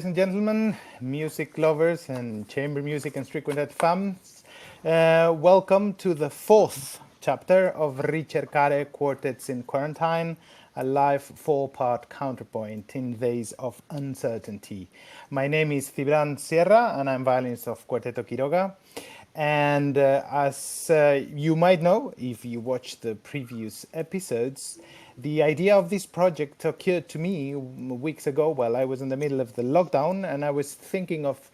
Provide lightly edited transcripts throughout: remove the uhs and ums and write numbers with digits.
and gentlemen, music lovers and chamber music and string quartet fans, welcome to the fourth chapter of Ricercare Quartets in Quarantine, a live four-part counterpoint in days of uncertainty. My name is Cibrán Sierra and I'm violinist of Cuarteto Quiroga. And as you might know, if you watched the previous episodes, the idea of this project occurred to me weeks ago while I was in the middle of the lockdown, and I was thinking of,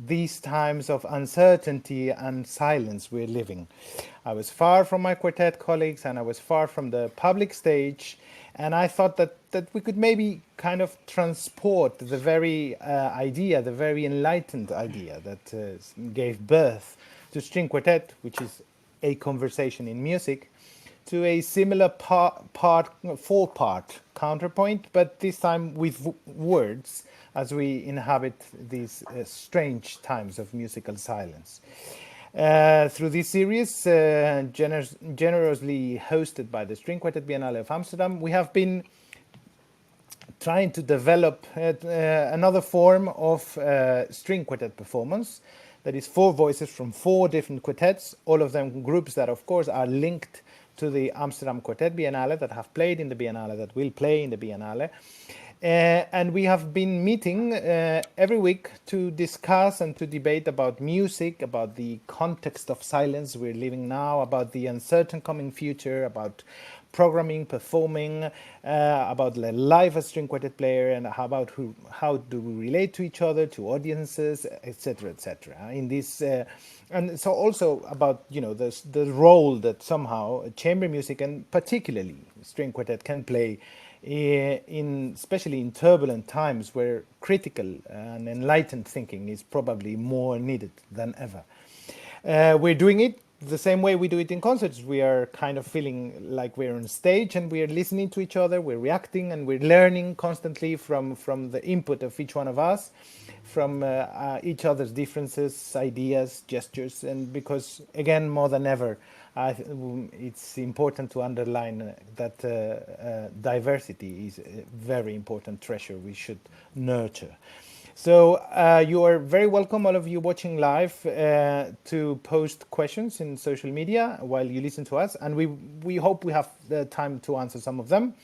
these times of uncertainty and silence we're living. I was far from my quartet colleagues and I was far from the public stage, and I thought that we could maybe kind of transport the very idea, the very enlightened idea that gave birth to String Quartet, which is a conversation in music, to a similar four-part counterpoint, but this time with words as we inhabit these strange times of musical silence. Through this series, generously hosted by the String Quartet Biennale of Amsterdam, we have been trying to develop another form of string quartet performance that is four voices from four different quartets, all of them groups that of course are linked to the Amsterdam Quartet Biennale, that have played in the Biennale, that will play in the Biennale. And we have been meeting every week to discuss and to debate about music, about the context of silence we're living now, about the uncertain coming future, about programming, performing, about the life as string quartet player, and how do we relate to each other, to audiences, etc., etc. In this, and so also about the role that somehow chamber music and particularly string quartet can play especially in turbulent times where critical and enlightened thinking is probably more needed than ever. We're doing it the same way we do it in concerts. We are kind of feeling like we're on stage and we're listening to each other, we're reacting and we're learning constantly from the input of each one of us, from each other's differences, ideas, gestures, and because, again, more than ever, it's important to underline that diversity is a very important treasure we should nurture. So you are very welcome, all of you watching live, to post questions in social media while you listen to us, and we hope we have the time to answer some of them,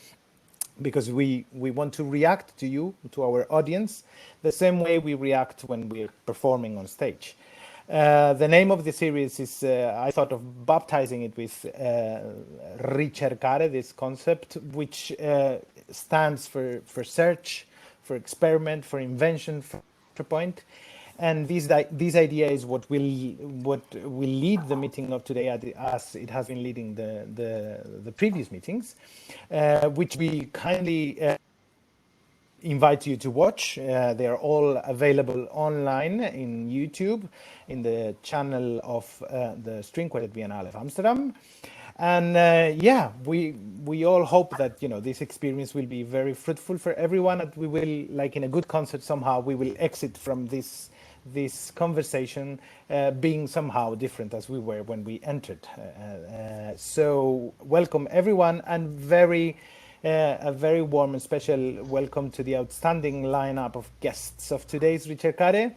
because we want to react to you, to our audience, the same way we react when we're performing on stage. The name of the series is, I thought of baptizing it with Ricercare, this concept, which stands for search, for experiment, for invention, for counterpoint. And this idea is what will lead the meeting of today, as it has been leading the previous meetings, which we kindly invite you to watch. They are all available online in YouTube, in the channel of the String Quartet Biennale of Amsterdam. And we all hope that this experience will be very fruitful for everyone, that we will, like in a good concert, somehow we will exit from this conversation being somehow different as we were when we entered. So welcome everyone, and a very warm and special welcome to the outstanding lineup of guests of today's Ricercare.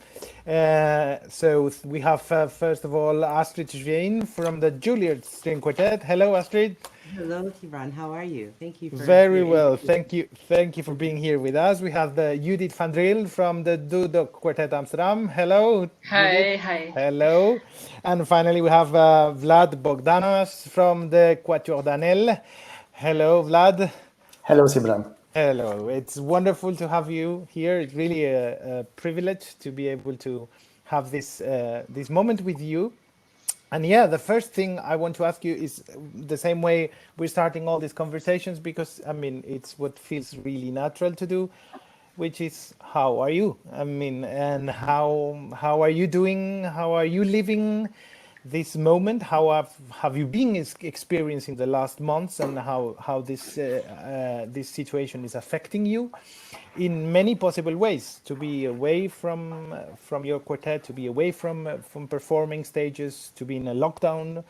So we have, first of all, Astrid Schween from the Juilliard String Quartet. Hello, Astrid. Hello, Cibrán. How are you? Thank you for very well. Thank you for being here with us. We have the Judith van Driel from the Dudok Quartet Amsterdam. Hello. Hi, Judith. hi. Hello. And finally, we have Vlad Bogdanas from the Quatuor Danel. Hello, Vlad. Hello, Cibrán. Hello. It's wonderful to have you here. It's really a privilege to be able to have this moment with you. And the first thing I want to ask you is the same way we're starting all these conversations, because it's what feels really natural to do, which is, how are you? And how are you doing? How are you living? this moment. How have you been experiencing the last months, and how this situation is affecting you in many possible ways? To be away from your quartet, to be away from performing stages, to be in a lockdown.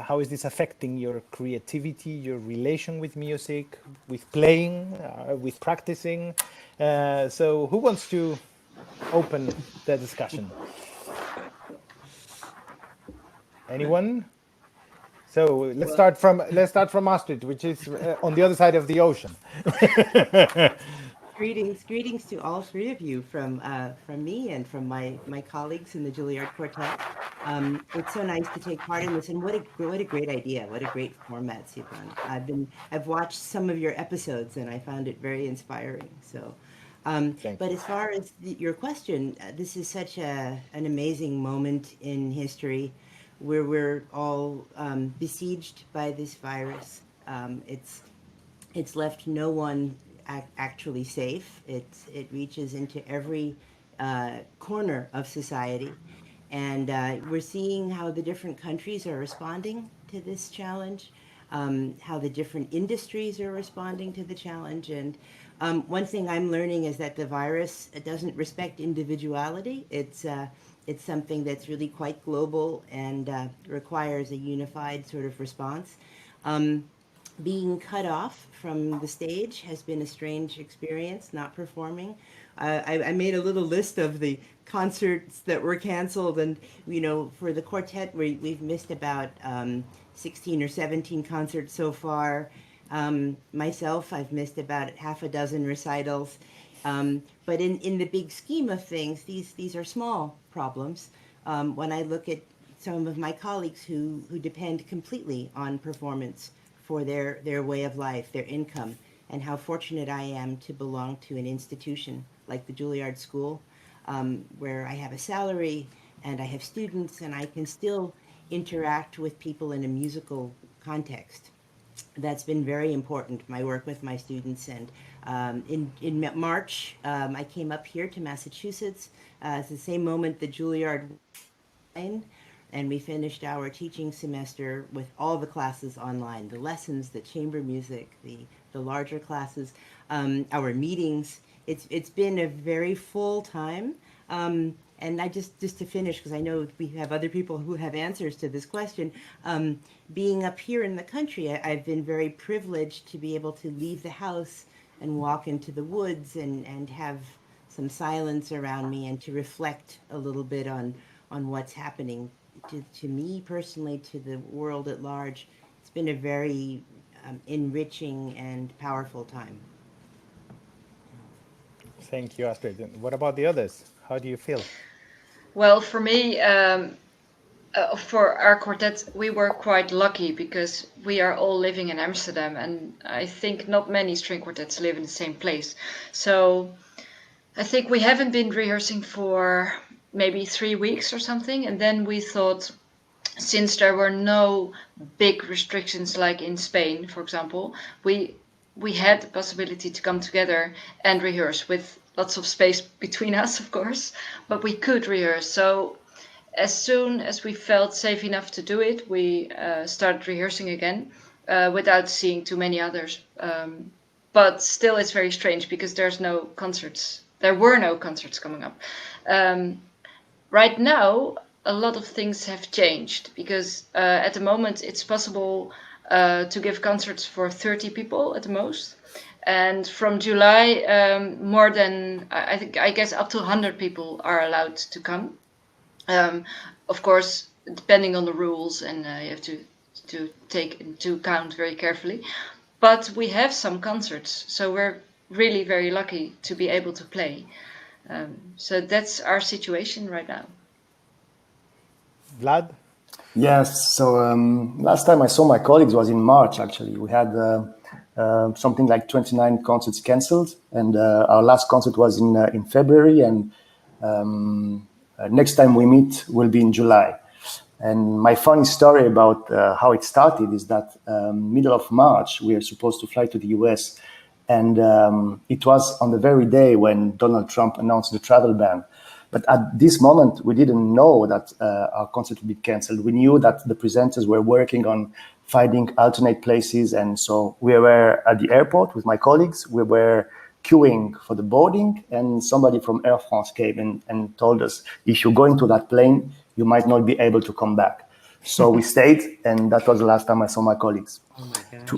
How is this affecting your creativity, your relation with music, with playing, with practicing? So who wants to open the discussion? Anyone? So let's start from Astrid, which is on the other side of the ocean. Greetings to all three of you from me and from my colleagues in the Juilliard Quartet. It's so nice to take part in this, and what a great idea! What a great format, Cibrán. I've watched some of your episodes, and I found it very inspiring. So, but as far as your question, this is such an amazing moment in history, where we're all besieged by this virus. It's left no one actually safe. It reaches into every corner of society, and we're seeing how the different countries are responding to this challenge, how the different industries are responding to the challenge. And one thing I'm learning is that the virus doesn't respect individuality. It's something that's really quite global and requires a unified sort of response. Being cut off from the stage has been a strange experience, not performing. I made a little list of the concerts that were canceled, and for the quartet, we've missed about 16 or 17 concerts so far. Myself, I've missed about half a dozen recitals. But in the big scheme of things, these are small problems. When I look at some of my colleagues who depend completely on performance for their way of life, their income, and how fortunate I am to belong to an institution like the Juilliard School, where I have a salary and I have students, and I can still interact with people in a musical context. That's been very important, my work with my students. And in March, I came up here to Massachusetts. It's the same moment the Juilliard, and we finished our teaching semester with all the classes online, the lessons, the chamber music, the larger classes, our meetings. It's been a very full time. And I just to finish, because I know we have other people who have answers to this question, being up here in the country, I've been very privileged to be able to leave the house and walk into the woods and have some silence around me, and to reflect a little bit on what's happening to me personally, to the world at large. It's been a very enriching and powerful time. Thank you, Astrid. And what about the others? How do you feel? Well, for me, for our quartet, we were quite lucky because we are all living in Amsterdam, and I think not many string quartets live in the same place. So I think we haven't been rehearsing for maybe 3 weeks or something, and then we thought, since there were no big restrictions like in Spain, for example, we had the possibility to come together and rehearse with lots of space between us, of course, but we could rehearse. So as soon as we felt safe enough to do it, we started rehearsing again without seeing too many others. But still, it's very strange because there's no concerts. There were no concerts coming up. Right now, a lot of things have changed because at the moment it's possible to give concerts for 30 people at the most. And from July, more than, I guess up to 100 people are allowed to come. Of course, depending on the rules, and you have to take into account very carefully. But we have some concerts, so we're really very lucky to be able to play. So that's our situation right now. Vlad? Yes, so last time I saw my colleagues was in March, actually. We had something like 29 concerts cancelled, and our last concert was in February, and next time we meet will be in July. And my funny story about how it started is that middle of March, we are supposed to fly to the US, and it was on the very day when Donald Trump announced the travel ban. But at this moment, we didn't know that our concert would be cancelled. We knew that the presenters were working on finding alternate places. And so we were at the airport with my colleagues. We were queuing for the boarding, and somebody from Air France came and told us, if you go into that plane, you might not be able to come back. So we stayed, and that was the last time I saw my colleagues. Oh my gosh.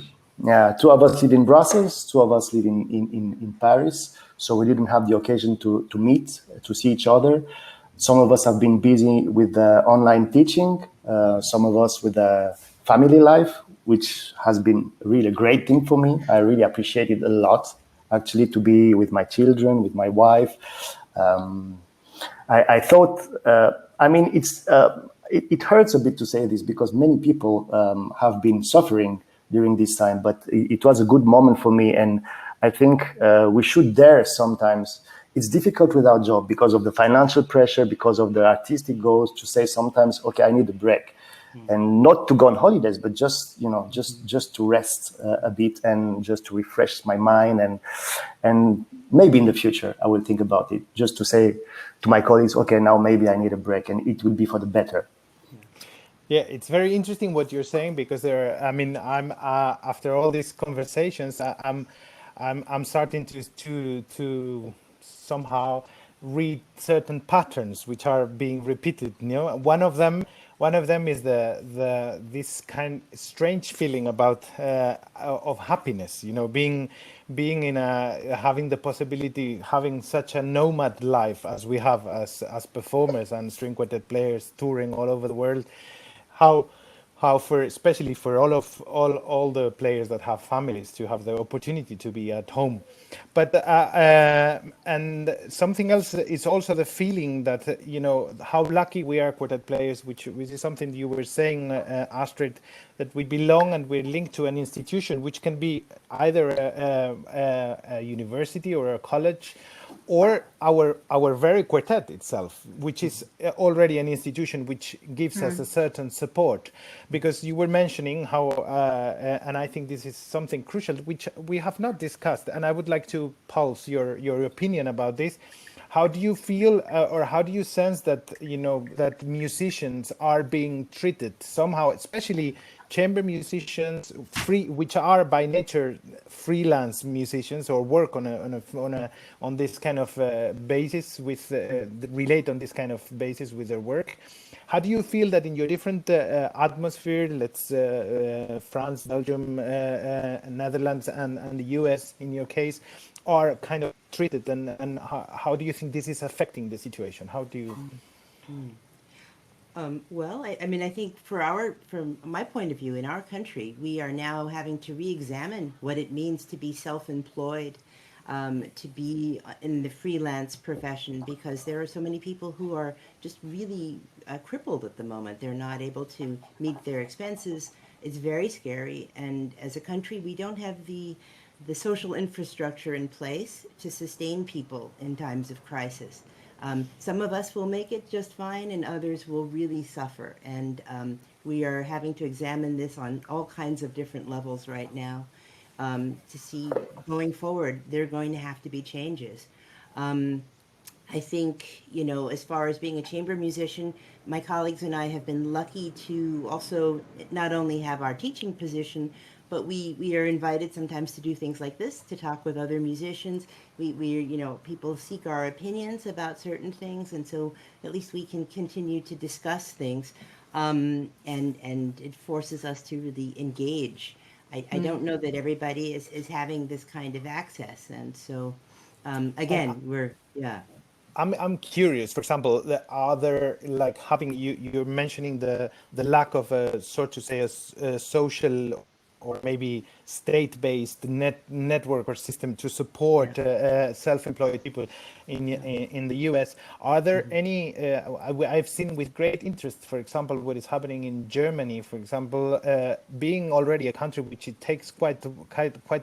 Two of us live in Brussels, two of us live in Paris, so we didn't have the occasion to meet, to see each other. Some of us have been busy with online teaching, some of us with family life, which has been really a great thing for me. I really appreciate it a lot, actually, to be with my children, with my wife. I thought, it hurts a bit to say this because many people have been suffering during this time, but it was a good moment for me. And I think we should dare sometimes. It's difficult with our job because of the financial pressure, because of the artistic goals, to say sometimes, okay, I need a break. And not to go on holidays, but just to rest a bit and just to refresh my mind. And maybe in the future, I will think about it, just to say to my colleagues, okay, now maybe I need a break, and it will be for the better. Yeah, it's very interesting what you're saying, because I'm after all these conversations, I'm starting to somehow read certain patterns which are being repeated. One of them is this kind strange feeling about of happiness. Being in having the possibility, having such a nomad life as we have as performers and string quartet players touring all over the world. How for especially for all the players that have families, to have the opportunity to be at home. But and something else is also the feeling that how lucky we are, quartet players, which is something you were saying, Astrid, that we belong and we're linked to an institution which can be either a university or a college, or our very quartet itself, which is already an institution which gives us a certain support. Because you were mentioning how, and I think this is something crucial, which we have not discussed, and I would like to pulse your opinion about this. How do you feel, or how do you sense that that musicians are being treated somehow, especially chamber musicians, which are by nature freelance musicians, or work on this kind of basis with relate on this kind of basis with their work? How do you feel that in your different atmosphere, let's France, Belgium, Netherlands, and the US, in your case, are kind of treated, and how do you think this is affecting the situation? How do you? Well, I think from my point of view, in our country, we are now having to re-examine what it means to be self-employed, to be in the freelance profession, because there are so many people who are just really crippled at the moment. They're not able to meet their expenses. It's very scary. And as a country, we don't have the social infrastructure in place to sustain people in times of crisis. Some of us will make it just fine, and others will really suffer. And we are having to examine this on all kinds of different levels right now, to see going forward, there are going to have to be changes. I think, as far as being a chamber musician, my colleagues and I have been lucky to also not only have our teaching position, but we are invited sometimes to do things like this, to talk with other musicians. People seek our opinions about certain things, and so at least we can continue to discuss things, and it forces us to really engage. I don't know that everybody is having this kind of access, and so again, I'm curious. For example, are there, like, having you're mentioning the lack of a sort to say a social or maybe state-based network or system to support self-employed people in the US. Are there any? I've seen with great interest, for example, what is happening in Germany. For example, being already a country which it takes quite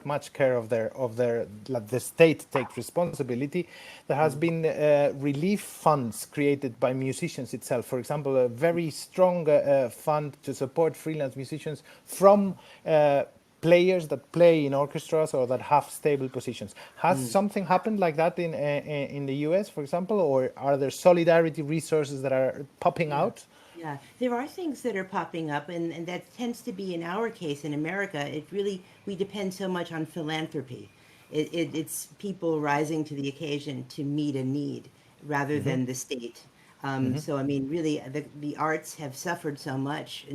much care of their like the state takes responsibility. There has been relief funds created by musicians itself. For example, a very strong fund to support freelance musicians from players that play in orchestras or that have stable positions. Has something happened like that in the US, for example, or are there solidarity resources that are popping out? Yeah, there are things that are popping up, and that tends to be in our case in America. We depend so much on philanthropy. It's people rising to the occasion to meet a need rather than the state. So, I mean, really, the arts have suffered so much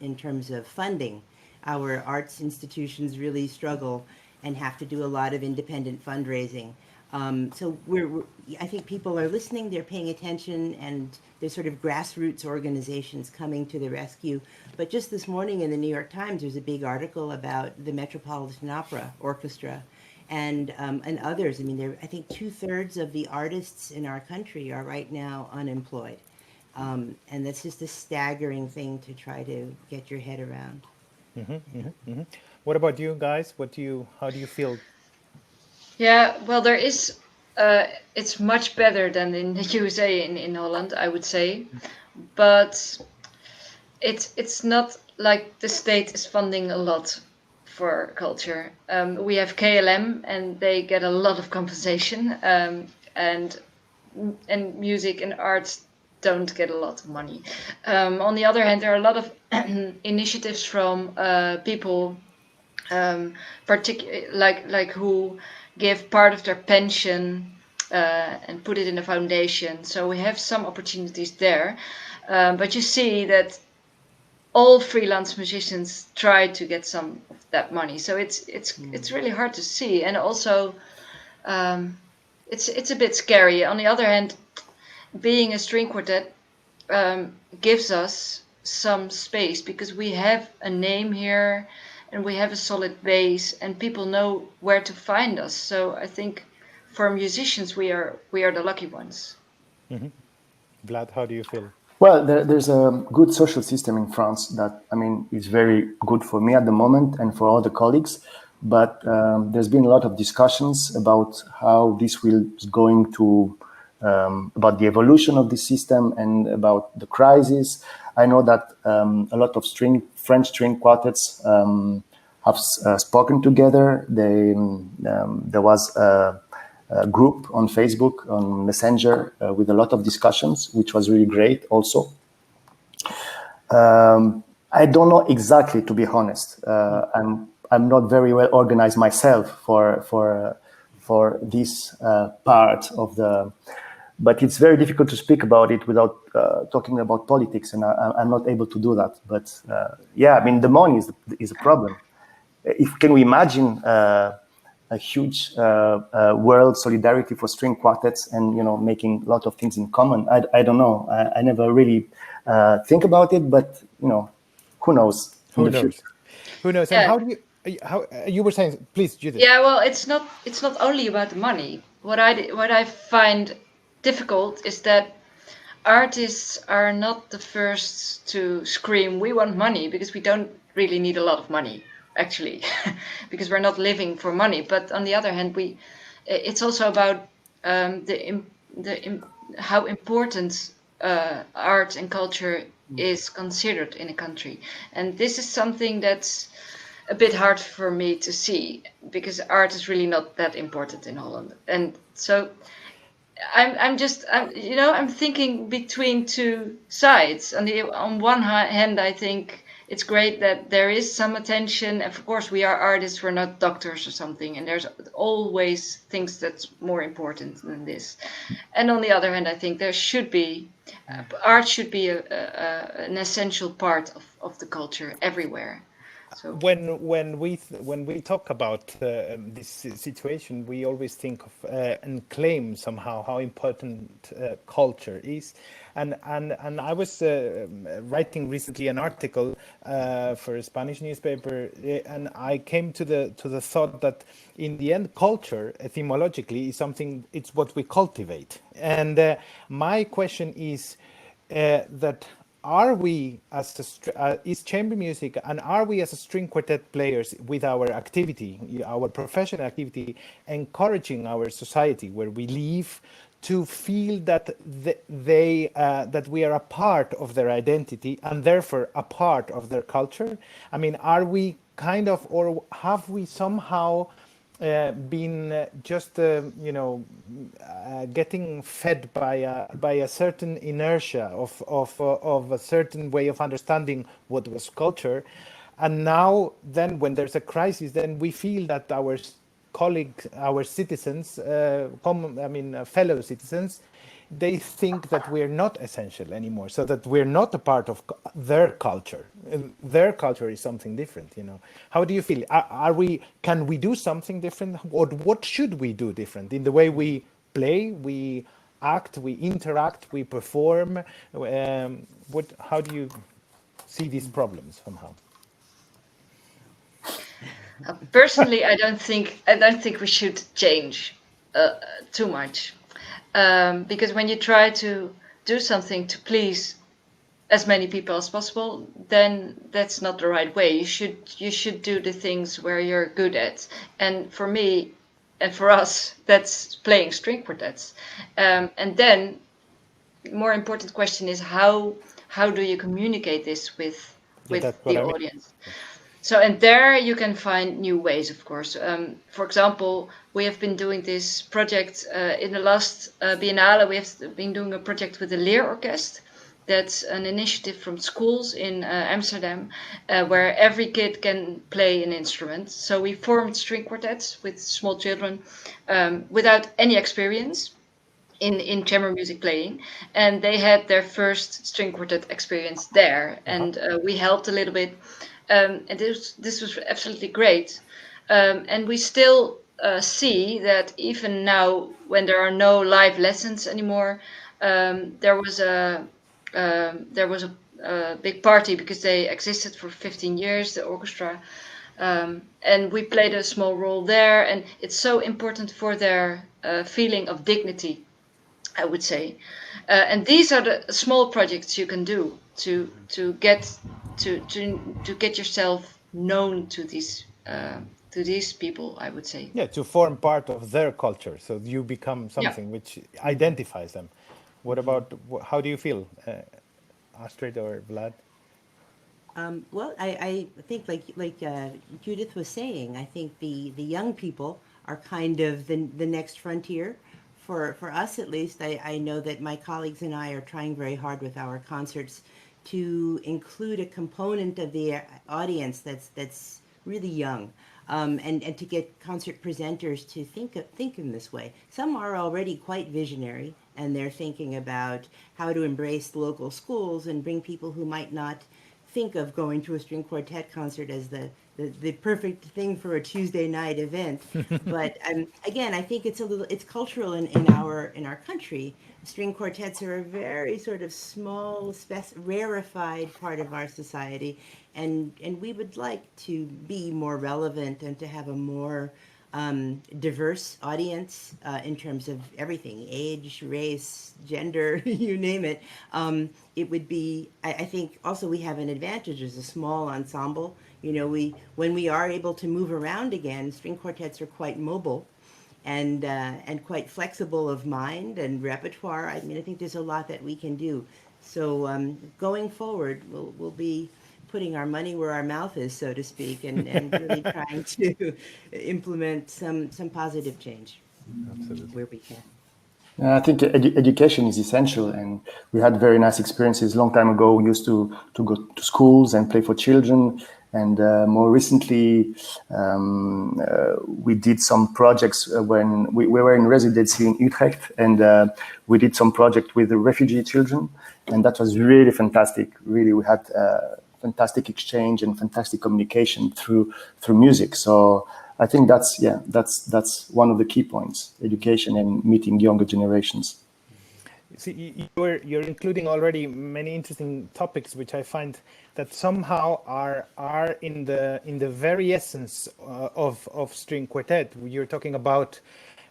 in terms of funding. Our arts institutions really struggle and have to do a lot of independent fundraising. So I think people are listening, they're paying attention, and there's sort of grassroots organizations coming to the rescue. But just this morning in the New York Times, there's a big article about the Metropolitan Opera Orchestra and others. I mean, I think 2/3 of the artists in our country are right now unemployed. And that's just a staggering thing to try to get your head around. What about you guys? How do you feel? Yeah, well, there is. It's much better than in the USA, in Holland, I would say, but it's not like the state is funding a lot for culture. We have KLM, and they get a lot of compensation, and music and arts don't get a lot of money. On the other hand, there are a lot of initiatives from people, like who give part of their pension and put it in a foundation. So we have some opportunities there, but you see that all freelance musicians try to get some of that money. So it's really hard to see, and also it's a bit scary. On the other hand, being a string quartet gives us some space because we have a name here and we have a solid base and people know where to find us. So I think for musicians, we are the lucky ones. Vlad, how do you feel? Well, there's a good social system in France that, I mean, is very good for me at the moment and for all the colleagues. But there's been a lot of discussions about how this is going to, about the evolution of the system and about the crisis. I know that a lot of French string quartets have spoken together. There was a group on Facebook, on Messenger, with a lot of discussions, which was really great also. I don't know exactly, to be honest. I'm not very well organized myself for this part of the... But it's very difficult to speak about it without talking about politics, and I'm not able to do that. But yeah, I mean, the money is a problem. Can we imagine a huge world solidarity for string quartets and, you know, making a lot of things in common? I don't know. I never really think about it, but, you know, who knows? Who knows? Who knows? And how you were saying, please, Judith. Yeah, well, it's not only about the money. What I find difficult is that artists are not the first to scream, "We want money," because we don't really need a lot of money, actually, because we're not living for money. But on the other hand, it's also about how important art and culture is considered in a country, and this is something that's a bit hard for me to see because art is really not that important in Holland, and so I'm thinking between two sides. On one hand, I think it's great that there is some attention. Of course, we are artists, we're not doctors or something, and there's always things that's more important than this. And on the other hand, I think there should be art should be an essential part of the culture everywhere. So when we talk about this situation, we always think of and claim somehow how important culture is. And I was writing recently an article for a Spanish newspaper, and I came to the thought that in the end, culture etymologically is something. It's what we cultivate. And my question is that. Are we is chamber music, and are we as a string quartet players with our activity, our professional activity, encouraging our society where we live to feel that that we are a part of their identity and therefore a part of their culture? I mean, are we kind of, or have we somehow been just getting fed by a certain inertia of a certain way of understanding what was culture, and now then when there's a crisis, then we feel that our colleagues, our citizens, fellow citizens, they think that we're not essential anymore, so that we're not a part of their culture. Their culture is something different. How do you feel? Can we do something different, or what should we do different in the way we play, we act, we interact, we perform? How do you see these problems somehow? Personally, I don't think we should change too much. Because when you try to do something to please as many people as possible, then that's not the right way. You should do the things where you're good at. And for me, and for us, that's playing string quartets. And then, more important question is how do you communicate this with the audience? So, and there you can find new ways, of course. For example, we have been doing this project in the last Biennale. We have been doing a project with the Leerorkest. That's an initiative from schools in Amsterdam, where every kid can play an instrument. So we formed string quartets with small children without any experience in chamber music playing, and they had their first string quartet experience there, and we helped a little bit. And this was absolutely great. And we still see that even now, when there are no live lessons anymore, there was a big party because they existed for 15 years, the orchestra, and we played a small role there. And it's so important for their feeling of dignity, I would say. And these are the small projects you can do to get yourself known to these people, I would say. Yeah, to form part of their culture, so you become something which identifies them. What about, how do you feel, Astrid or Vlad? Well, I think like Judith was saying, I think the young people are kind of the next frontier. For us, at least, I know that my colleagues and I are trying very hard with our concerts to include a component of the audience that's really young, and to get concert presenters to think in this way. Some are already quite visionary, and they're thinking about how to embrace local schools and bring people who might not think of going to a string quartet concert as the perfect thing for a Tuesday night event. But again, I think it's cultural in our country. String quartets are a very sort of small, rarefied part of our society, and we would like to be more relevant and to have a more diverse audience in terms of everything: age, race, gender, you name it. It would be, I think also we have an advantage as a small ensemble. When we are able to move around again, string quartets are quite mobile and quite flexible of mind and repertoire. I mean, I think there's a lot that we can do. So going forward, we'll be putting our money where our mouth is, so to speak, and really trying to implement some positive change. Absolutely. Where we can. I think education is essential, and we had very nice experiences. Long time ago, we used to go to schools and play for children, and more recently, we did some projects when we were in residency in Utrecht, and we did some project with the refugee children, and that was really fantastic. Really, we had fantastic exchange and fantastic communication through music. So I think that's one of the key points: education and meeting younger generations. See, you're including already many interesting topics, which I find that somehow are in the very essence of string quartet. You're talking about.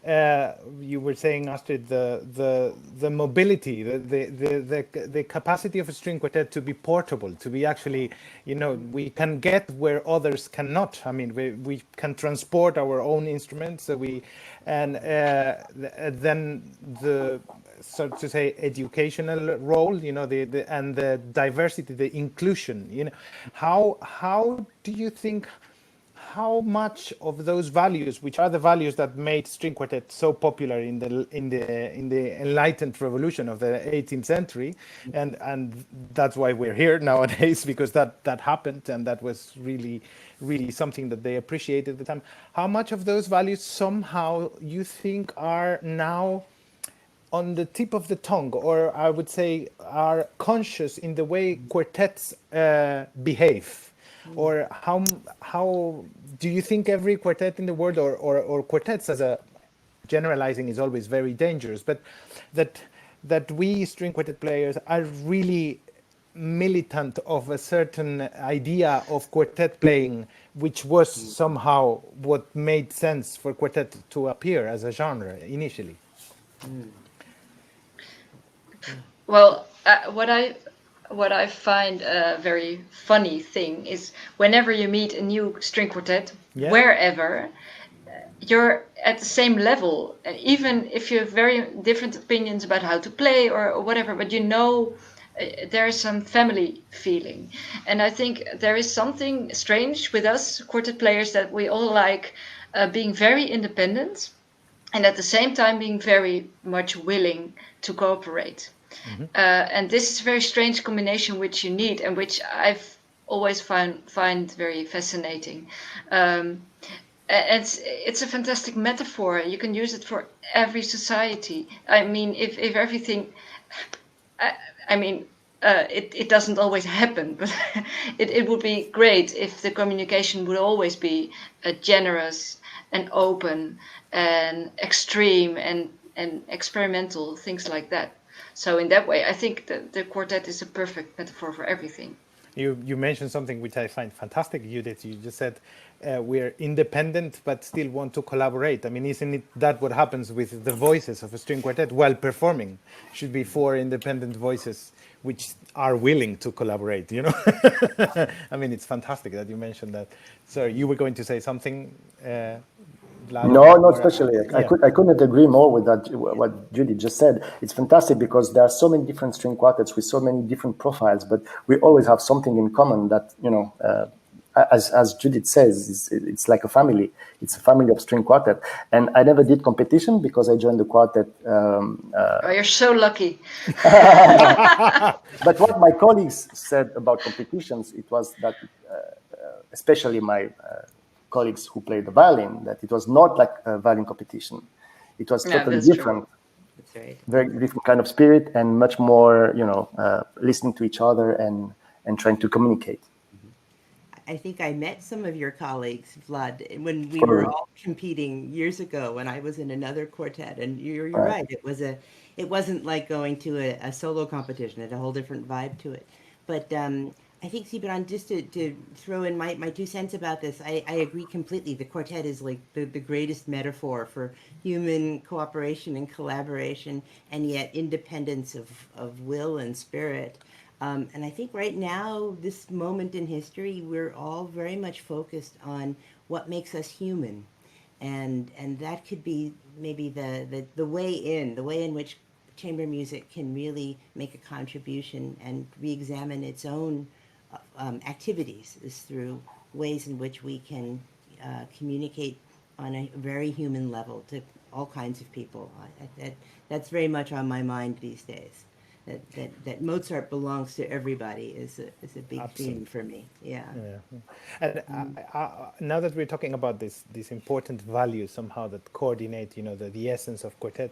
You were saying, Astrid, the mobility, the capacity of a string quartet to be portable, to be actually, we can get where others cannot. I mean, we can transport our own instruments. So then the, so to say, educational role, and the diversity, the inclusion. How do you think how much of those values, which are the values that made string quartet so popular in the enlightened revolution of the 18th century, and that's why we're here nowadays, because that happened, and that was really something that they appreciated at the time. How much of those values somehow you think are now on the tip of the tongue, or I would say are conscious in the way quartets behave? Or how do you think every quartet in the world, or quartets as a generalizing is always very dangerous, but that we string quartet players are really militant of a certain idea of quartet playing, which was somehow what made sense for quartet to appear as a genre initially? Well, what I find a very funny thing is whenever you meet a new string quartet, wherever, you're at the same level, and even if you have very different opinions about how to play or whatever, but you know there is some family feeling. And I think there is something strange with us quartet players, that we all like being very independent and at the same time being very much willing to cooperate. And this is a very strange combination which you need, and which I've always find very fascinating. It's a fantastic metaphor. You can use it for every society. I mean, if everything, it doesn't always happen, but it would be great if the communication would always be generous and open and extreme and experimental, things like that. So in that way, I think that the quartet is a perfect metaphor for everything. You mentioned something which I find fantastic, Judith. You just said we're independent but still want to collaborate. I mean, isn't it that what happens with the voices of a string quartet while performing? Should be four independent voices which are willing to collaborate, you know? I mean, it's fantastic that you mentioned that. So you were going to say something, Vlad? No, not especially. I couldn't agree more with that. What Judy just said. It's fantastic because there are so many different string quartets with so many different profiles, but we always have something in common that, you know, as Judith says, it's like a family. It's a family of string quartet. And I never did competition because I joined the quartet. Oh, you're so lucky. But what my colleagues said about competitions, it was that, especially my colleagues who played the violin, that it was not like a violin competition. It was totally different. That's right. Very different kind of spirit, and much more, you know, listening to each other and trying to communicate. I think I met some of your colleagues, Vlad, when we were all competing years ago when I was in another quartet. And you're right. It wasn't like going to a solo competition. It had a whole different vibe to it. But I think, Cibrán, just to throw in my 2 cents about this, I agree completely. The quartet is like the greatest metaphor for human cooperation and collaboration, and yet independence of will and spirit. And I think right now, this moment in history, we're all very much focused on what makes us human. And that could be maybe the way in which chamber music can really make a contribution and re-examine its own activities, is through ways in which we can communicate on a very human level to all kinds of people. That's very much on my mind these days. That Mozart belongs to everybody is a big theme for me. Yeah. And now that we're talking about this important value somehow that coordinate, you know, the essence of quartet,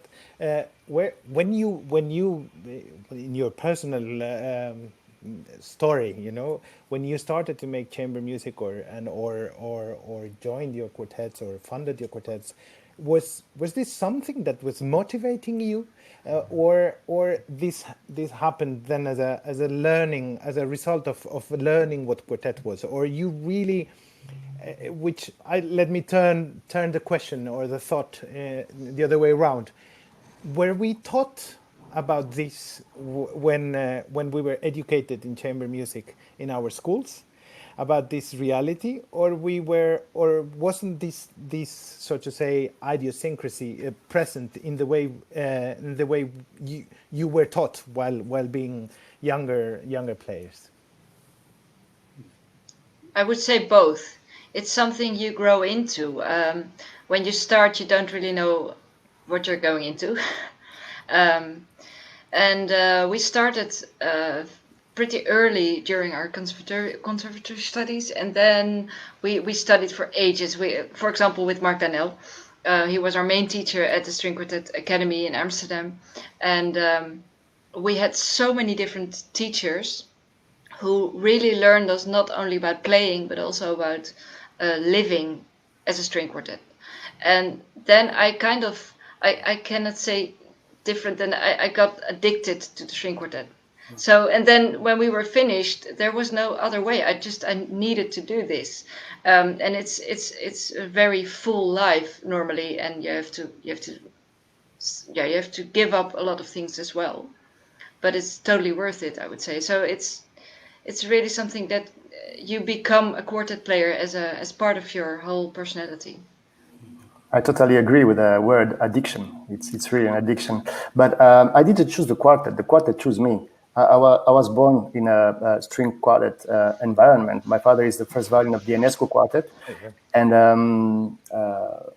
when you in your personal story, you know, when you started to make chamber music or joined your quartets or funded your quartets, was this something that was motivating you, or this happened then as a learning, as a result of learning what quartet was, or you really, let me turn the question or the thought the other way around. Were we taught about this when we were educated in chamber music in our schools, about this reality, or wasn't this so to say idiosyncrasy present in the way you were taught while being younger players? I would say both. it's something you grow into. When you start, you don't really know what you're going into. And we started pretty early during our conservatory studies, and then we studied for ages. For example, with Mark Danel, he was our main teacher at the String Quartet Academy in Amsterdam, and we had so many different teachers who really learned us not only about playing but also about living as a string quartet. And then I cannot say different than I got addicted to the string quartet. So, and then when we were finished, there was no other way. I needed to do this, and it's a very full life normally, and you have to give up a lot of things as well. But it's totally worth it, I would say. So it's really something that you become a quartet player as part of your whole personality. I totally agree with the word addiction. It's really an addiction. But I didn't choose the quartet. The quartet chose me. I was born in a string quartet environment. My father is the first violin of the UNESCO Quartet. Okay. And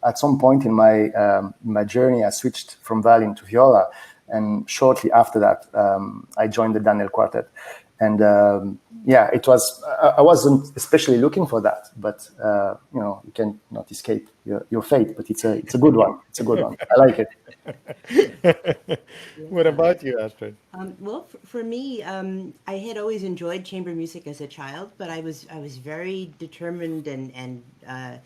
at some point in my journey, I switched from violin to viola. And shortly after that, I joined the Danel Quartet. And it was. I wasn't especially looking for that, but you cannot escape your fate. But it's a good one. It's a good one. I like it. What about you, Astrid? Well, for me, I had always enjoyed chamber music as a child, but I was very determined and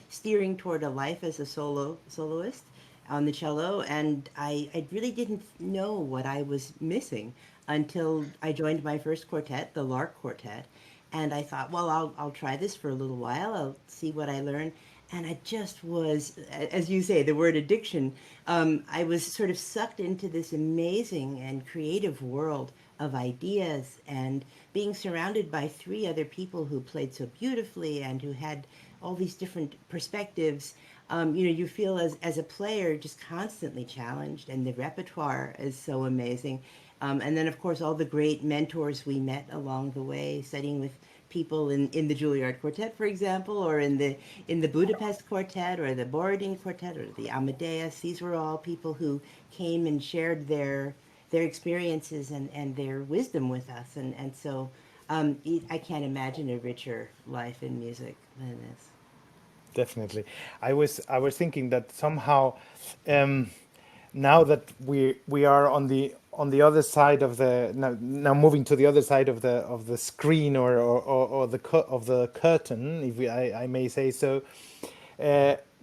steering toward a life as a soloist on the cello, and I really didn't know what I was missing until I joined my first quartet, the Lark Quartet, and I thought, well, I'll try this for a little while. I'll see what I learn. And I just was, as you say, the word addiction. I was sort of sucked into this amazing and creative world of ideas, and being surrounded by three other people who played so beautifully and who had all these different perspectives. You feel as a player just constantly challenged, and the repertoire is so amazing. And then, of course, all the great mentors we met along the way, studying with people in the Juilliard Quartet, for example, or in the Budapest Quartet, or the Borodin Quartet, or the Amadeus. These were all people who came and shared their experiences and their wisdom with us. And so I can't imagine a richer life in music than this. Definitely. I was thinking that somehow, now that we are on the other side of the now moving to the other side of the screen or the curtain, if I may say so.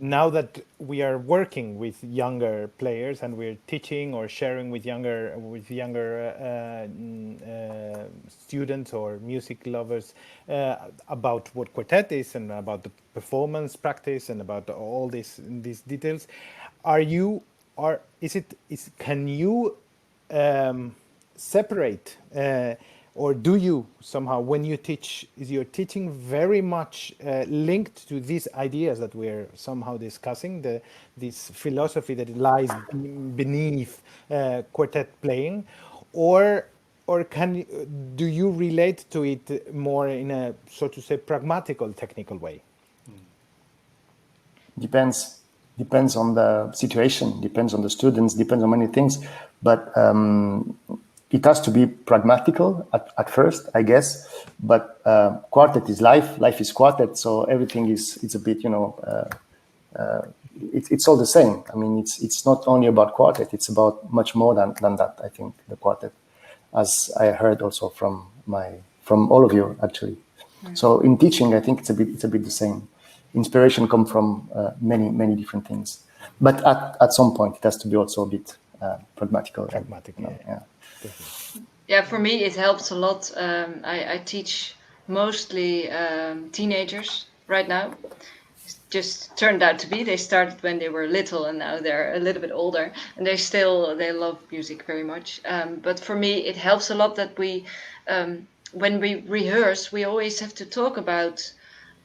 Now that we are working with younger players and we're teaching or sharing with younger students or music lovers about what quartet is and about the performance practice and about all these details, can you separate or do you somehow, when you teach, is your teaching very much linked to these ideas that we're somehow discussing, this philosophy that lies beneath quartet playing, or do you relate to it more in a, so to say, pragmatical, technical way? Depends on the situation, depends on the students, depends on many things, but it has to be pragmatical at first, I guess. But quartet is life is quartet, so everything it's a bit, it's all the same. I mean, it's not only about quartet; it's about much more than that. I think the quartet, as I heard also from all of you actually. Mm-hmm. So in teaching, I think it's a bit the same. Inspiration comes from many different things, but at some point it has to be also a bit pragmatical. Yeah. Yeah, for me it helps a lot. I teach mostly teenagers right now. It just turned out to be they started when they were little and now they're a little bit older, and they love music very much. But for me it helps a lot that we when we rehearse, we always have to talk about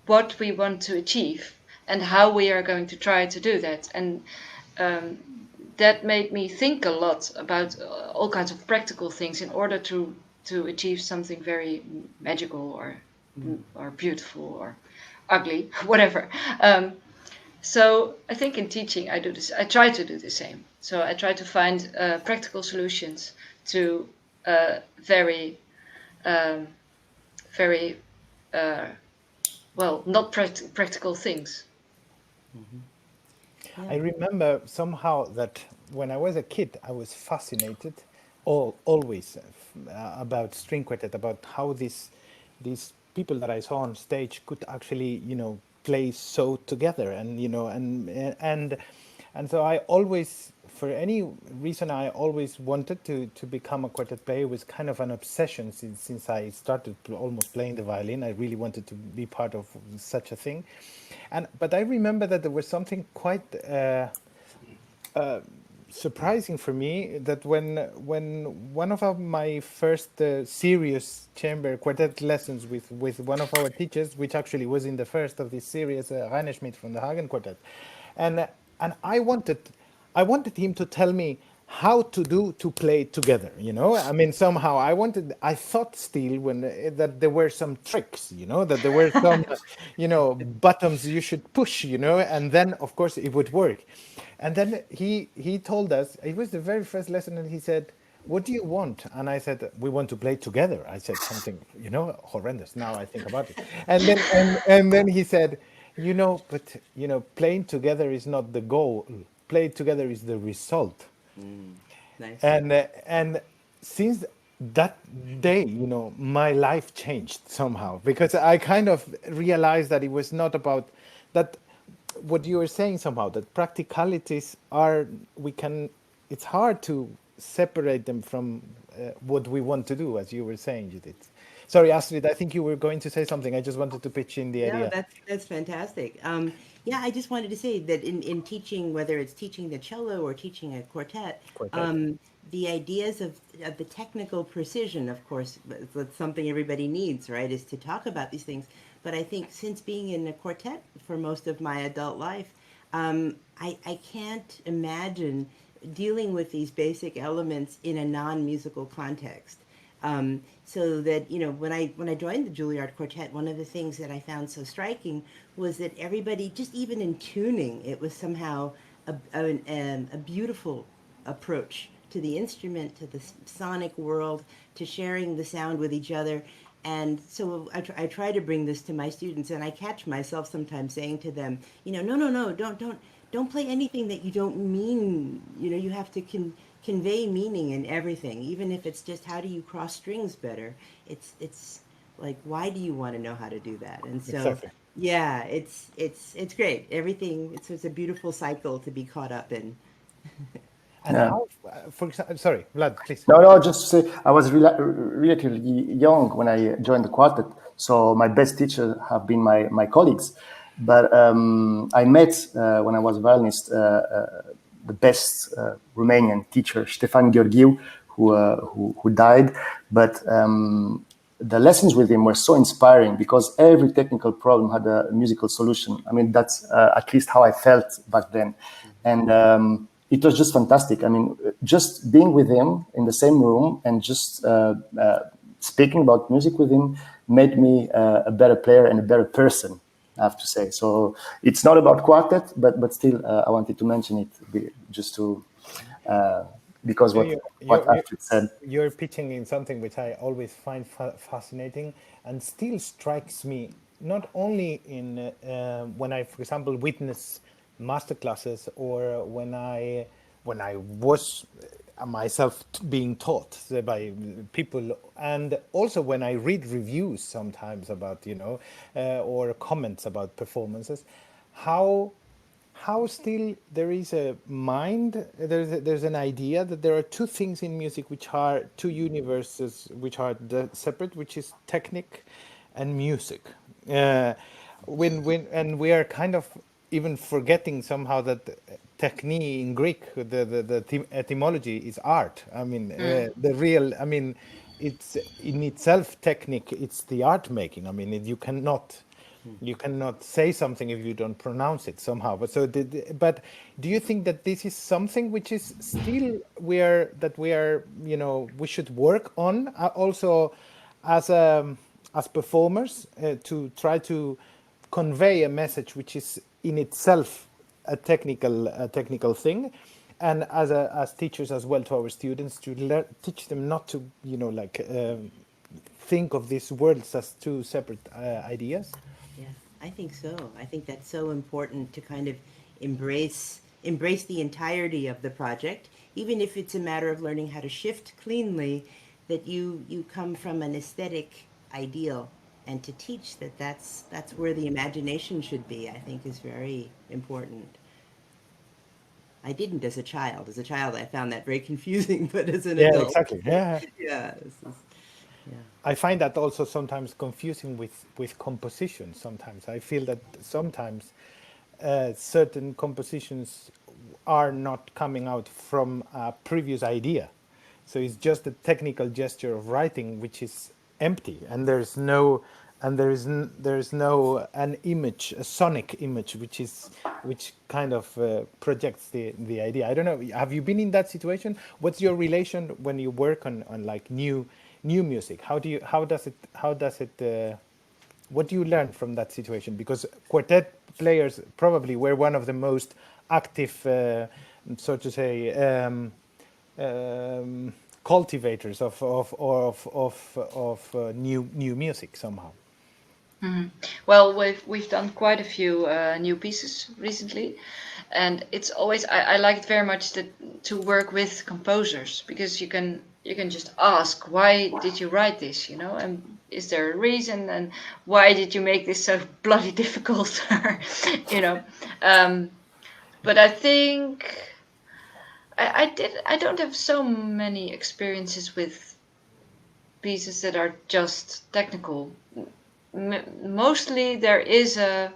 what we want to achieve and how we are going to try to do that. And that made me think a lot about all kinds of practical things in order to achieve something very magical or beautiful ugly, whatever. So I think in teaching I do this. I try to do the same. So I try to find practical solutions to very, very well, not practical things. Yeah. I remember somehow that when I was a kid, I was fascinated, always about string quartet, about how these people that I saw on stage could actually, play so together, and and so I always, for any reason, I always wanted to become a quartet player. It was kind of an obsession since I started almost playing the violin. I really wanted to be part of such a thing, but I remember that there was something quite surprising for me, that when one of my first serious chamber quartet lessons with one of our teachers, which actually was in the first of this series, Rainer Schmidt from the Hagen Quartet, and and I wanted him to tell me how to play together. I mean, somehow I thought still when that there were some tricks, that there were some buttons you should push, and then of course it would work. And then he told us, it was the very first lesson, and he said, what do you want? And I said, we want to play together. I said something, horrendous now I think about it. And then and then he said, but playing together is not the goal. Playing together is the result. Nice. And since that day, my life changed somehow, because I kind of realized that it was not about that, what you were saying, somehow that practicalities are, it's hard to separate them from what we want to do, as you were saying, Judith. Sorry, Astrid, I think you were going to say something. I just wanted to pitch in the No, idea. that's fantastic. Yeah, I just wanted to say that in teaching, whether it's teaching the cello or teaching a quartet, Quartet. the ideas of the technical precision, of course, that's something everybody needs, right? Is to talk about these things. But I think since being in a quartet for most of my adult life, I can't imagine dealing with these basic elements in a non-musical context. So that when I joined the Juilliard Quartet, one of the things that I found so striking was that everybody, just even in tuning, it was somehow a beautiful approach to the instrument, to the sonic world, to sharing the sound with each other. And so I try to bring this to my students, and I catch myself sometimes saying to them, no, don't play anything that you don't mean. You have to convey meaning in everything, even if it's just how do you cross strings better. It's like, why do you want to know how to do that? And so Exactly. yeah, it's great. Everything, it's a beautiful cycle to be caught up in. And Yeah. how, for example, sorry, Vlad, please. No, just to say, I was relatively young when I joined the quartet, so my best teachers have been my colleagues. But I met, when I was a violinist, the best Romanian teacher, Ștefan Gheorghiu, who died. But the lessons with him were so inspiring, because every technical problem had a musical solution. I mean, that's at least how I felt back then. And it was just fantastic. I mean, just being with him in the same room and just speaking about music with him made me a better player and a better person, I have to say. So it's not about quartet, but still, I wanted to mention it just to because what Astrid said. You're pitching in something which I always find fascinating, and still strikes me, not only in when I, for example, witness masterclasses, or when I was myself being taught by people, and also when I read reviews sometimes about or comments about performances, how still there is a mind, there's an idea that there are two things in music which are two universes which are separate, which is technique and music. And we are kind of even forgetting somehow that technique in Greek, the etymology is art. I mean, the real, I mean, it's in itself technique, it's the art making. I mean, you cannot say something if you don't pronounce it somehow. But do you think that this is something which is still we should work on also as performers, to try to convey a message which is in itself a technical thing, and as teachers as well to our students, to teach them not to think of these worlds as two separate ideas. Yeah, I think so. I think that's so important to kind of embrace the entirety of the project, even if it's a matter of learning how to shift cleanly, that you come from an aesthetic ideal, and to teach that's where the imagination should be, I think is very important. I didn't as a child. As a child, I found that very confusing, but as an adult, Exactly. Yeah. yeah, I find that also sometimes confusing with composition. Sometimes I feel that sometimes certain compositions are not coming out from a previous idea. So it's just a technical gesture of writing which is empty, and there is no an image, a sonic image, which kind of projects the idea. I don't know. Have you been in that situation? What's your relation when you work on like new music? How does it what do you learn from that situation? Because quartet players probably were one of the most active, so to say, cultivators of new music somehow. Well, we've done quite a few new pieces recently, and it's always I like it very much to work with composers, because you can just ask, why did you write this, and is there a reason, and why did you make this so bloody difficult, but I think I don't have so many experiences with pieces that are just technical. Mostly there is an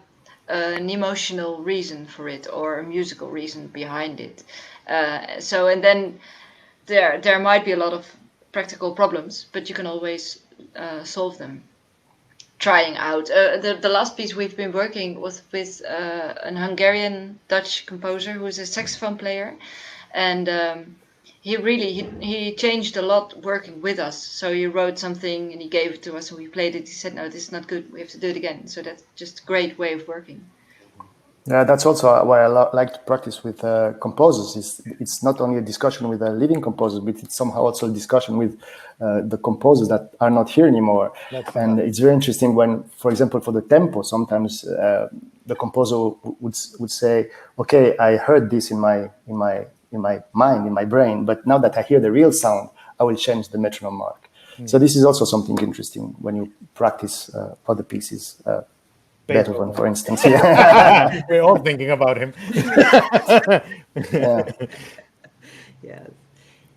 emotional reason for it, or a musical reason behind it. And then there might be a lot of practical problems, but you can always solve them. Trying out. The last piece we've been working was with an Hungarian Dutch composer who is a saxophone player, and he changed a lot working with us. So he wrote something and he gave it to us and we played it. He said, no, this is not good, we have to do it again. So that's just a great way of working. Yeah, that's also why I like to practice with composers. It's not only a discussion with a living composer, but it's somehow also a discussion with the composers that are not here anymore. And it's very interesting when, for example, for the tempo, sometimes the composer would say, "Okay, I heard this in my mind, in my brain, but now that I hear the real sound, I will change the metronome mark." So this is also something interesting when you practice other pieces. Beethoven, for instance. Yeah. We're all thinking about him.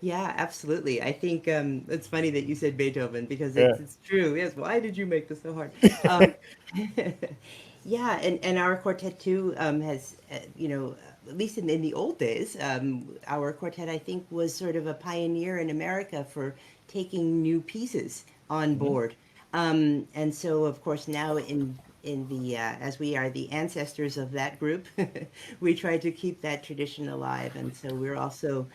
Yeah, absolutely. I think it's funny that you said Beethoven, because it's true. Yes. Why did you make this so hard? Yeah, and our quartet too has, at least in the old days, our quartet, I think, was sort of a pioneer in America for taking new pieces on board. And so, of course, now in the as we are the ancestors of that group, we try to keep that tradition alive, and so we're also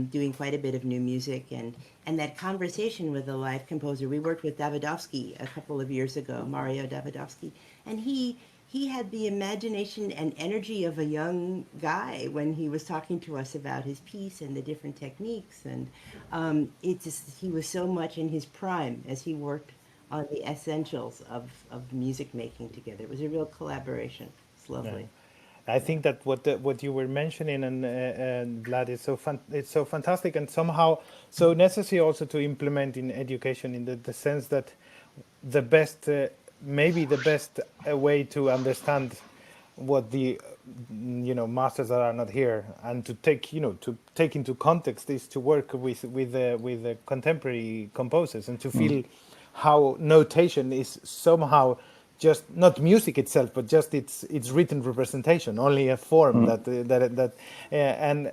doing quite a bit of new music and that conversation with a live composer. We worked with Davidovsky a couple of years ago, Mario Davidovsky, and he had the imagination and energy of a young guy when he was talking to us about his piece and the different techniques, and he was so much in his prime as he worked on the essentials of music making together. It was a real collaboration. It's lovely. I think that what you were mentioning and Vlad is it's so fantastic and somehow so necessary also to implement in education, in the sense that the best maybe the best way to understand what the masters that are not here and to take into context is to work with the contemporary composers and to feel how notation is somehow just not music itself, but just its written representation, only a form and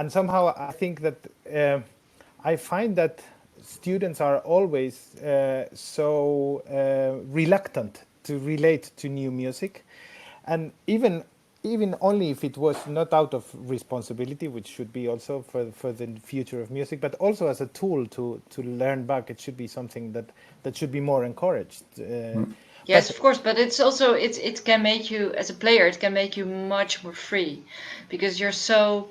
somehow I think that I find that students are always so reluctant to relate to new music, and even only if it was not out of responsibility, which should be also for the future of music, but also as a tool to learn back. It should be something that should be more encouraged. Yes, of course, but it's also it can make you as a player. It can make you much more free, because you're so,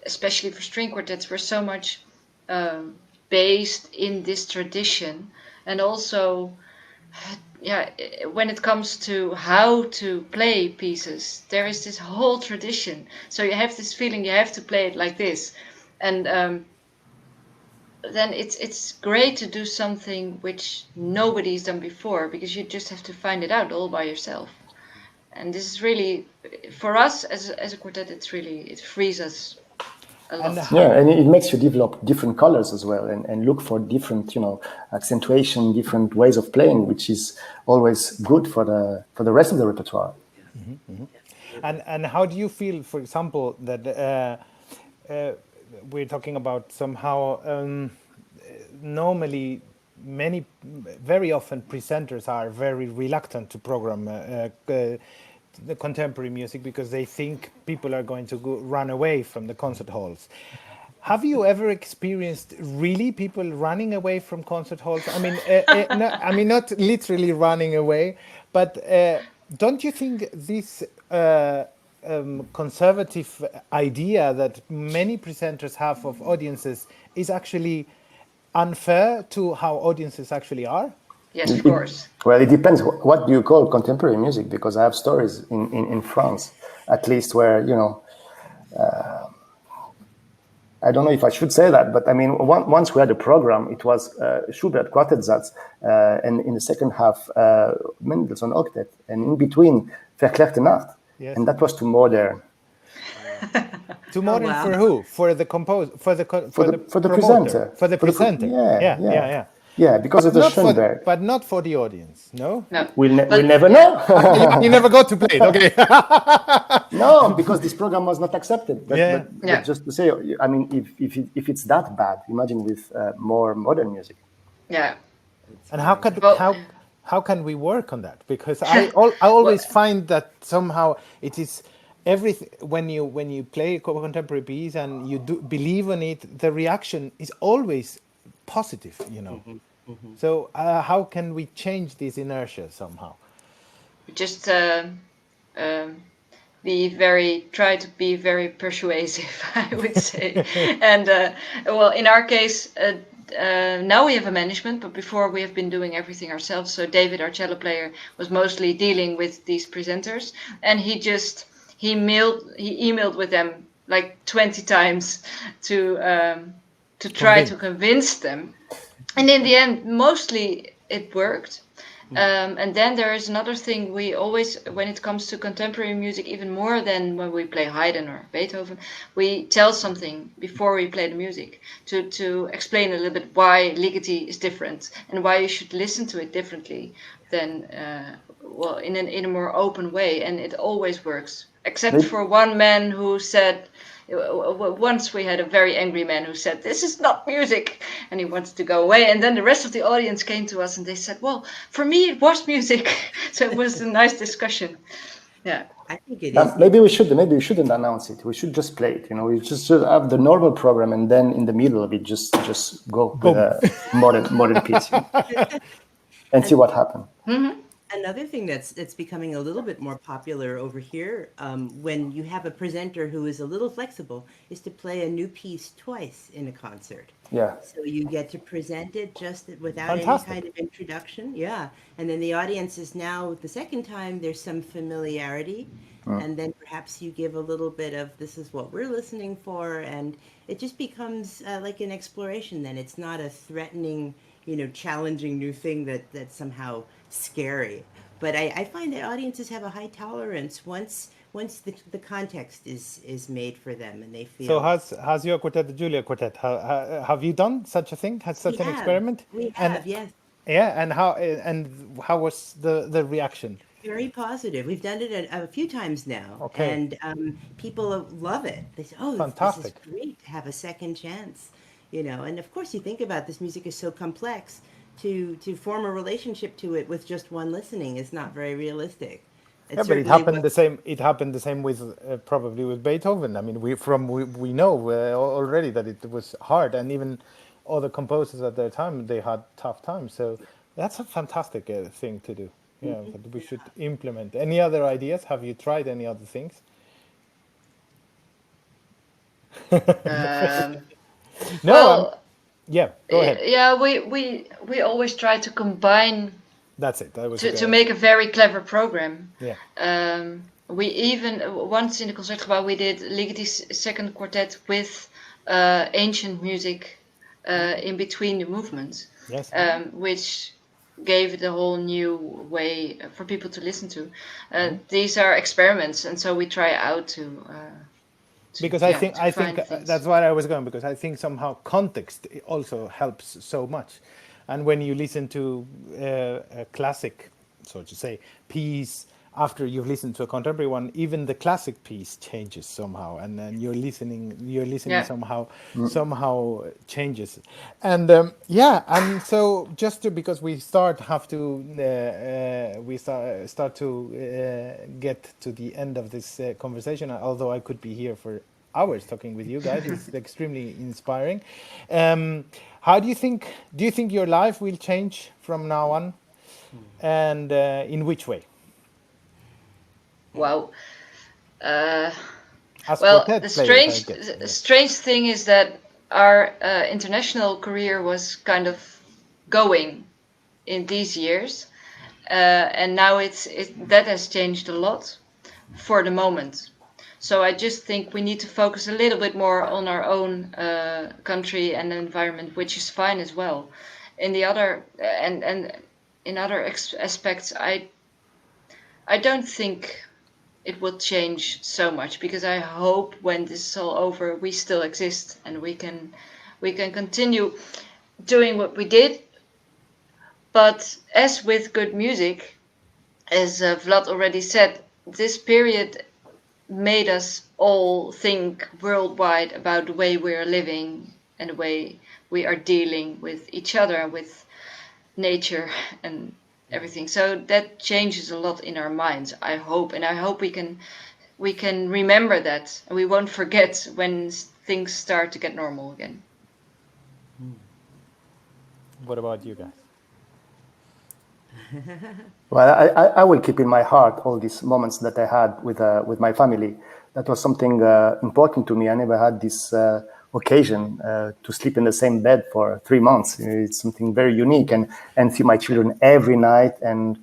especially for string quartets, we're so much based in this tradition, and also, yeah, when it comes to how to play pieces, there is this whole tradition. So you have this feeling you have to play it like this, and then it's great to do something which nobody's done before, because you just have to find it out all by yourself. And this is really, for us as a quartet, it frees us a lot. Yeah, and it makes you develop different colors as well, and look for different, accentuation, different ways of playing, which is always good for the rest of the repertoire. And how do you feel, for example, that we're talking about somehow normally very often presenters are very reluctant to program the contemporary music because they think people are going to run away from the concert halls. Have you ever experienced really people running away from concert halls? I mean, no, I mean not literally running away, but don't you think this conservative idea that many presenters have of audiences is actually unfair to how audiences actually are? Yes, of course. Well, it depends. What do you call contemporary music? Because I have stories in France, at least, where, I don't know if I should say that, but I mean, once we had a program, it was Schubert Quartet, and in the second half, Mendelssohn Octet, and in between, Verklärte Nacht. Yes. And that was too modern. Too modern wow. for who? For the For the promoter, presenter. For the presenter. Yeah. Yeah, because of the Schoenberg. But not for the audience, no? No. We'll never know. You never got to play it, okay. No, because this program was not accepted. But, Yeah. but just to say, I mean, if it's that bad, imagine with more modern music. Yeah. And how can we work on that? Because I always find that somehow it is everything when you play a contemporary piece and you do believe in it, the reaction is always positive, So how can we change this inertia somehow? Just try to be very persuasive, I would say. And well, in our case, now we have a management, but before we have been doing everything ourselves. So David, our cello player, was mostly dealing with these presenters, and he emailed with them like 20 times to try to convince them. And in the end, mostly it worked. And then there is another thing we always, when it comes to contemporary music, even more than when we play Haydn or Beethoven, we tell something before we play the music to explain a little bit why Ligeti is different and why you should listen to it differently than, in a more open way. And it always works, except for one man who said, once we had a very angry man who said, "This is not music," and he wanted to go away. And then the rest of the audience came to us and they said, "Well, for me it was music." So it was a nice discussion. Yeah, I think it is. Maybe we shouldn't announce it. We should just play it. We just should have the normal program, and then in the middle of it, just go with a modern piece, and see what happens. Mm-hmm. Another thing that's becoming a little bit more popular over here, when you have a presenter who is a little flexible, is to play a new piece twice in a concert. Yeah. So you get to present it just without Fantastic. any kind of introduction. Yeah. And then the audience is now, the second time, there's some familiarity. And then perhaps you give a little bit of, this is what we're listening for. And it just becomes like an exploration then. It's not a threatening, challenging new thing that's somehow scary. But I find that audiences have a high tolerance once the context is made for them and they feel. So has your quartet, the Juilliard Quartet, have you done such a thing? Had such an experiment? We have, yes. Yeah, and how was the reaction? Very positive. We've done it a few times now. Okay. And people love it. They say, "Oh, Fantastic. This is great to have a second chance." And of course you think about this music is so complex. To form a relationship to it with just one listening is not very realistic. Yeah, but it happened the same. It happened the same with probably with Beethoven. I mean, we know already that it was hard, and even other composers at their time they had tough times. So that's a fantastic thing to do. yeah, that we should implement. Any other ideas? Have you tried any other things? Um, No, well, yeah, go ahead. yeah, we always try to combine That's it. That was to make a very clever program. yeah. We even once in the Concertgebouw we did Ligeti's second quartet with ancient music in between the movements, Yes. which gave it a whole new way for people to listen to. These are experiments, and so we try out to Because to I think find things. that's why I was going, because I think somehow context also helps so much, and when you listen to a classic, so to say, piece after you've listened to a contemporary one, even the classic piece changes somehow, and then you're listening Yeah. somehow changes, and and so just to, because we have to start to get to the end of this conversation, although I could be here for hours talking with you guys. It's extremely inspiring. How do you think your life will change from now on, and in which way? Wow. As Well, quartet the players, I guess. Yeah. strange thing is that our international career was kind of going in these years, and now that has changed a lot for the moment. So I just think we need to focus a little bit more on our own country and environment, which is fine as well. In the other and in other aspects, I don't think it will change so much, because I hope when this is all over we still exist and we can continue doing what we did. But as with good music, as Vlad already said, this period made us all think worldwide about the way we are living and the way we are dealing with each other, with nature and everything. So that changes a lot in our minds, I hope, and I hope we can remember that and we won't forget when things start to get normal again. What about you guys? Well, I will keep in my heart all these moments that I had with my family. That was something important to me. I never had this occasion to sleep in the same bed for 3 months. It's something very unique, and see my children every night and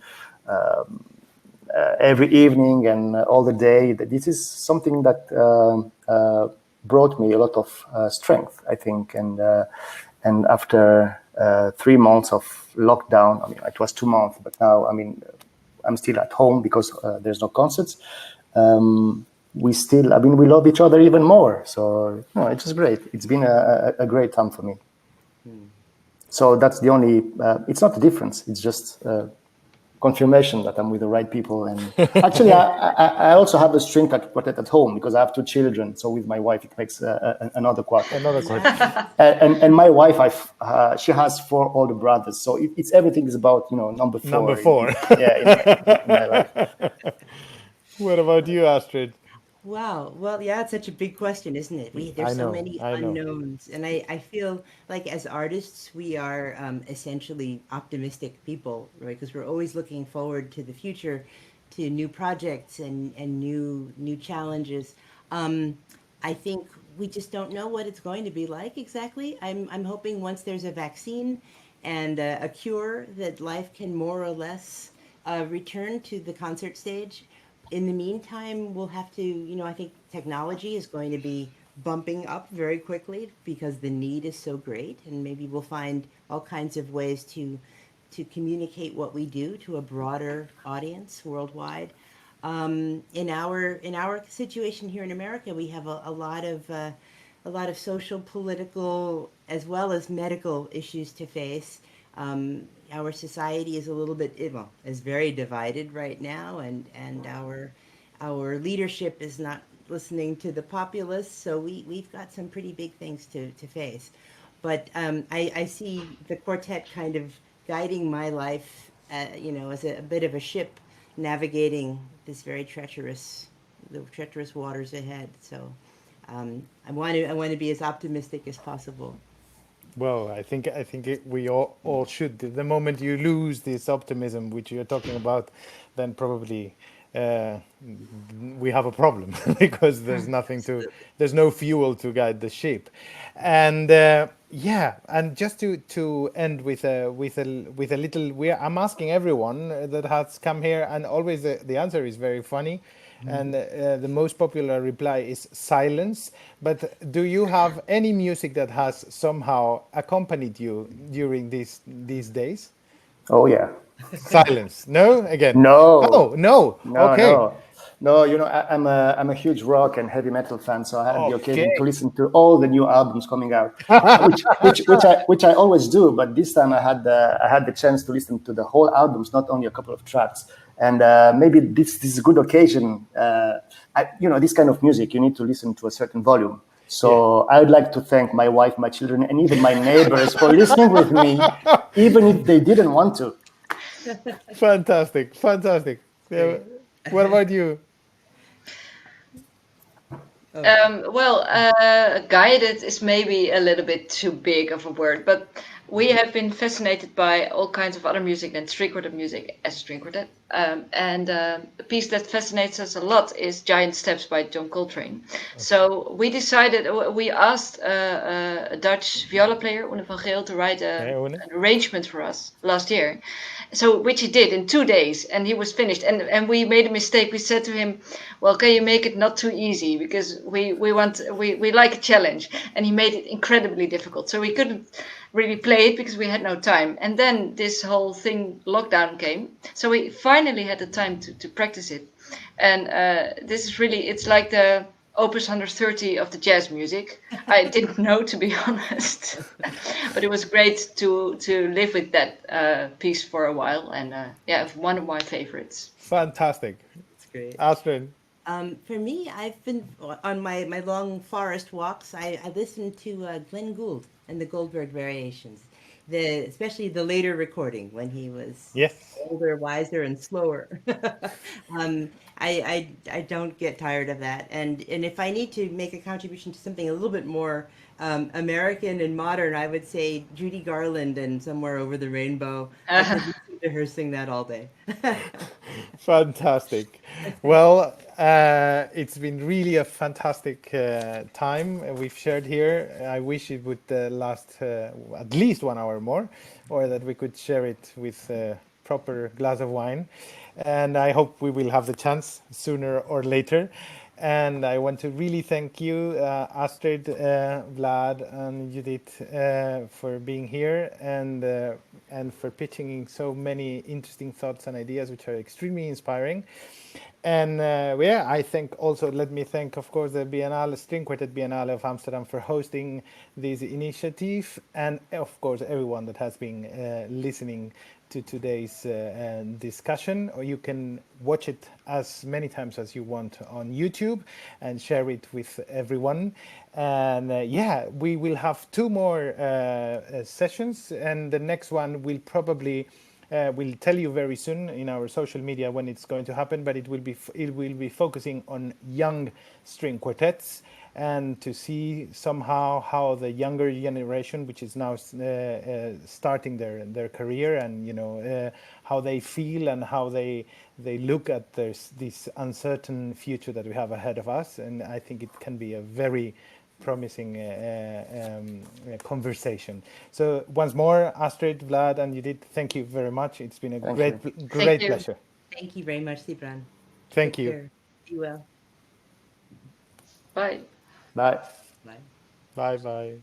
every evening and all the day. This is something that brought me a lot of strength, I think. And after 3 months of lockdown, I mean, it was 2 months, but now, I mean, I'm still at home because there's no concerts. We love each other even more. So no, it was great. It's been a great time for me. So that's the only, it's not a difference. It's just confirmation that I'm with the right people. And actually, I also have a string quartet at home because I have 2 children. So with my wife, it makes another quartet. Another quartet. And my wife, she has 4 older brothers. So it's everything is about, number 4. Number 4. In my life. What about you, Astrid? Wow. Well, yeah, it's such a big question, isn't it? There's so many I know. unknowns, and I feel like as artists, we are essentially optimistic people, right? Because we're always looking forward to the future, to new projects and new challenges. I think we just don't know what it's going to be like exactly. I'm hoping once there's a vaccine and a cure, that life can more or less return to the concert stage. In the meantime, we'll have to, I think technology is going to be bumping up very quickly because the need is so great, and maybe we'll find all kinds of ways to communicate what we do to a broader audience worldwide. In our situation here in America, we have a lot of social, political, as well as medical issues to face. Our society is a little bit, is very divided right now, and our leadership is not listening to the populace. So we've got some pretty big things to face. But I see the quartet kind of guiding my life, as a bit of a ship navigating this very treacherous waters ahead. So I want to be as optimistic as possible. Well, we all should. The moment you lose this optimism, which you're talking about, then probably uh, we have a problem because there's no fuel to guide the ship. And yeah, and just to end with a little, I'm asking everyone that has come here, and always the answer is very funny. And the most popular reply is silence. But do you have any music that has somehow accompanied you during these days? Oh yeah. Silence. No? Again. No, Oh, no. no, Okay. no, no. I'm a huge rock and heavy metal fan, so I had the occasion to Okay. listen to all the new albums coming out, which I always do. But this time I had the chance to listen to the whole albums, not only a couple of tracks. And maybe this is a good occasion. This kind of music you need to listen to a certain volume. So I would like to thank my wife, my children, and even my neighbors for listening with me, even if they didn't want to. Fantastic. Fantastic. Yeah. Great. What about you? Guided is maybe a little bit too big of a word, but we have been fascinated by all kinds of other music than string quartet music as string quartet. And a piece that fascinates us a lot is Giant Steps by John Coltrane. So we asked a Dutch viola player, Une van Geel, to write Okay, One. an arrangement for us last year. So which he did in 2 days, and he was finished. And we made a mistake. We said to him, "Well, can you make it not too easy, because we like a challenge." And he made it incredibly difficult. So we couldn't really play it because we had no time. And then this whole thing, lockdown, came. So we finally had the time to practice it. And this is really, it's like the Opus 130 of the jazz music. I didn't know, to be honest, but it was great to live with that piece for a while, and yeah, it's one of my favorites. Fantastic. It's great. Astrid. For me, I've been on my long forest walks. I listened to Glenn Gould and the Goldberg Variations, especially the later recording when he was Yes. older, wiser, and slower. I don't get tired of that. And if I need to make a contribution to something a little bit more American and modern, I would say Judy Garland and Somewhere Over the Rainbow. I could listen to her sing that all day. Fantastic. Well, it's been really a fantastic time we've shared here. I wish it would last at least 1 hour more, or that we could share it with a proper glass of wine. And I hope we will have the chance sooner or later. And I want to really thank you, Astrid, Vlad, and Judith, for being here and for pitching so many interesting thoughts and ideas, which are extremely inspiring. And yeah, let me thank, of course, the Biennale, String Quartet Biennale of Amsterdam for hosting this initiative, and of course, everyone that has been listening to today's discussion. Or you can watch it as many times as you want on YouTube and share it with everyone. And yeah, we will have 2 more sessions, and the next one will probably we'll tell you very soon in our social media when it's going to happen, but it will be focusing on young string quartets, and to see somehow how the younger generation, which is now starting their career, and how they feel and how they look at this uncertain future that we have ahead of us. And I think it can be a very promising conversation. So once more, Astrid, Vlad, and Judith, thank you very much. It's been a Thank great you. Thank you. pleasure. Thank you very much, Cibrán. Thank Take you. care. Be well. Bye. Bye. Bye. Bye bye.